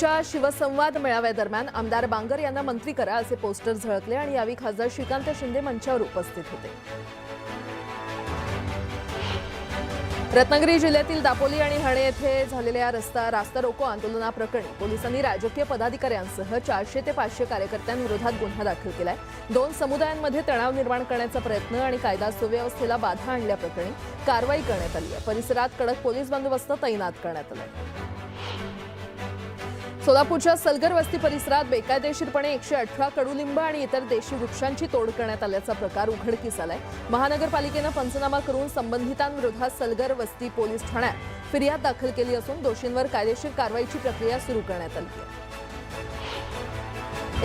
शिवसेनेच्या शिवसंवाद मेळाव्यादरम्यान आमदार बांगर यांना मंत्री करा असे पोस्टर झळकले आणि यावेळी खासदार श्रीकांत शिंदे मंचावर उपस्थित होते। रत्नागिरी जिल्ह्यातील दापोली आणि हणे येथे झालेल्या रास्ता रोको आंदोलनाप्रकरणी पोलिसांनी राजकीय पदाधिकाऱ्यांसह 400 ते 500 कार्यकर्त्यांविरोधात गुन्हा दाखल केलाय। दोन समुदायांमध्ये तणाव निर्माण करण्याचा प्रयत्न आणि कायदा सुव्यवस्थेला बाधा आणल्याप्रकरणी कारवाई करण्यात आली आहे। परिसरात कडक पोलीस बंदोबस्त तैनात करण्यात आलाय। सोलापूरच्या सलगर वस्ती परिसरात बेकायदेशीरपणे 118 कडुलिंब आणि इतर देशी वृक्षांची तोड करण्यात आल्याचा प्रकार उघडकीस आलाय। महानगरपालिकेनं पंचनामा करून संबंधितांविरोधात सलगर वस्ती पोलीस ठाण्यात फिर्याद दाखल केली असून दोषींवर कायदेशीर कारवाईची प्रक्रिया सुरू करण्यात आली आहे।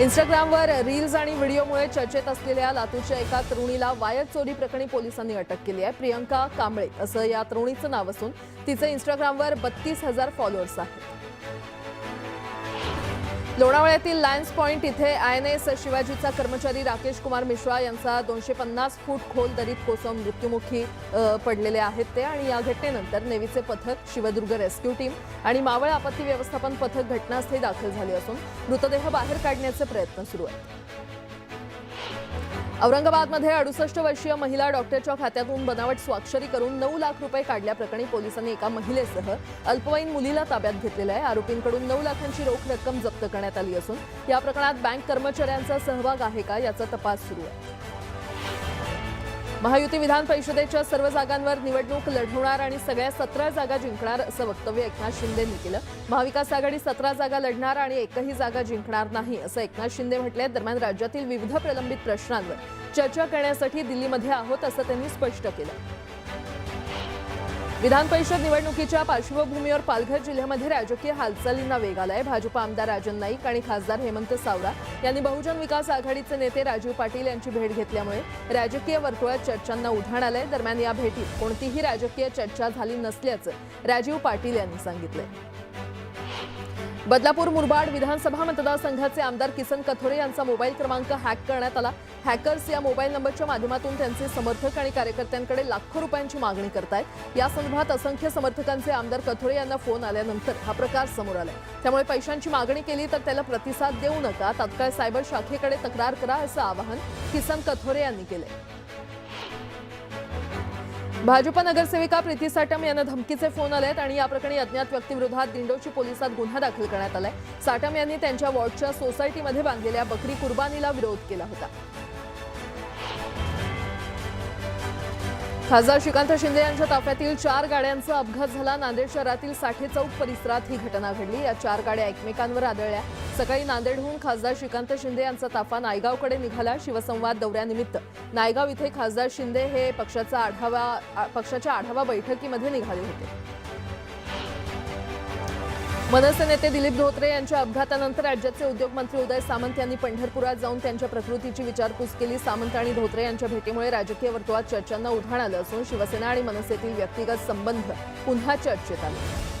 इंस्टाग्रामवर रील्स आणि व्हिडिओमुळे चर्चेत असलेल्या लातूरच्या एका तरुणीला वायर चोरी प्रकरणी पोलिसांनी अटक केली आहे। प्रियंका कांबळे असं या तरुणीचं नाव असून तिचे इंस्टाग्रामवर 32,000 फॉलोअर्स आहेत। लोणावळ्यातील लायन्स पॉइंट इथे INS शिवाजीचा कर्मचारी राकेश कुमार मिश्रा यांचा 250 फूट खोल दरीत कोसळून मृत्युमुखी पडलेले आहेत ते आणि या घटनेनंतर नेव्हीचे पथक, शिवदुर्ग रेस्क्यू टीम आणि मावळ आपत्ती व्यवस्थापन पथक घटनास्थळी दाखल झाले असून मृतदेह बाहेर काढण्याचे प्रयत्न सुरू आहेत। औरंगाबादमध्ये 68 वर्षीय महिला डॉक्टरच्या खात्यातून बनावट स्वाक्षरी करून 9 लाख रुपये काढल्याप्रकरणी पोलिसांनी एका महिलेसह अल्पवयीन मुलीला ताब्यात घेतलेलं आहे। आरोपींकडून 9 लाखांची रोख रक्कम जप्त करण्यात आली असून या प्रकरणात बँक कर्मचाऱ्यांचा सहभाग आहे का याचा तपास सुरू आहे। महायुती विधान परिषदेच्या सर्व जागांवर निवडणूक लढवणार आणि सगळ्या 17 जागा जिंकणार असं वक्तव्य एकनाथ शिंदेंनी केलं। महाविकास आघाडी 17 जागा लढणार आणि एकही जागा जिंकणार नाही असं एकनाथ शिंदे म्हटले। दरम्यान राज्यातील विविध प्रलंबित प्रश्नांवर चर्चा करण्यासाठी दिल्लीमध्ये आहोत असं त्यांनी स्पष्ट केलं। विधान परिषद निवडणुकीच्या पार्श्वभूमीवर पालघर जिल्ह्यामध्ये राजकीय हालचालींना वेग आलाय। भाजप आमदार राजन नाईक आणि खासदार हेमंत सावरा यांनी बहुजन विकास आघाडीचे नेते राजीव पाटील यांची भेट घेतल्यामुळे राजकीय वर्तुळात चर्चांना उधाण आलंय। दरम्यान या भेटीत कोणतीही राजकीय चर्चा झाली नसल्याचं राजीव पाटील यांनी सांगितलंय। बदलापूर मुरबाड विधानसभा मतदारसंघाचे आमदार किसन कथोरे यांचा मोबाईल क्रमांक हॅक करण्यात आला। हॅकर्स या मोबाईल नंबरच्या माध्यमातून त्यांचे समर्थक आणि कार्यकर्त्यांकडे लाखो रुपयांची मागणी करतायत। या संदर्भात असंख्य समर्थकांचे आमदार कथोरे यांना फोन आल्यानंतर हा प्रकार समोर आलाय। त्यामुळे पैशांची मागणी केली तर त्याला प्रतिसाद देऊ नका, तात्काळ सायबर शाखेकडे तक्रार करा असं आवाहन किसन कथोरे यांनी केलंय। भाजप नगरसेविका प्रीती साटम यांना धमकीचे फोन आलेत आणि या प्रकरणी अज्ञात व्यक्तीविरोधात दिंडोची पोलिसात गुन्हा दाखल करण्यात आलाय। साटम यांनी त्यांच्या वॉर्डच्या सोसायटीमध्ये बांधलेल्या बकरी कुर्बानीला विरोध केला होता। खासदार श्रीकांत शिंदे यांच्या ताफ्यातील 4 गाड्यांचा अपघात झाला। नांदेड शहरातील साठे चौक परिसरात ही घटना घडली। या 4 गाड्या एकमेकांवर आदळल्या। सकाळी नांदेडहून खासदार श्रीकांत शिंदे यांचा ताफा नायगावकडे निघाला। शिवसंवाद दौऱ्यानिमित्त नायगाव इथे खासदार शिंदे हे पक्षाच्या आढावा बैठकीमध्ये निघाले होते। मनसे नेते दिलीप धोत्रे यांच्या अपघातानंतर राज्याचे उद्योगमंत्री उदय सामंत यांनी पंढरपुरात जाऊन त्यांच्या प्रकृतीची विचारपूस केली। सामंत आणि धोत्रे यांच्या भेटीमुळे राजकीय वर्तुळात चर्चांना उधाण आलं असून शिवसेना आणि मनसेतील व्यक्तिगत संबंध पुन्हा चर्चेत आले।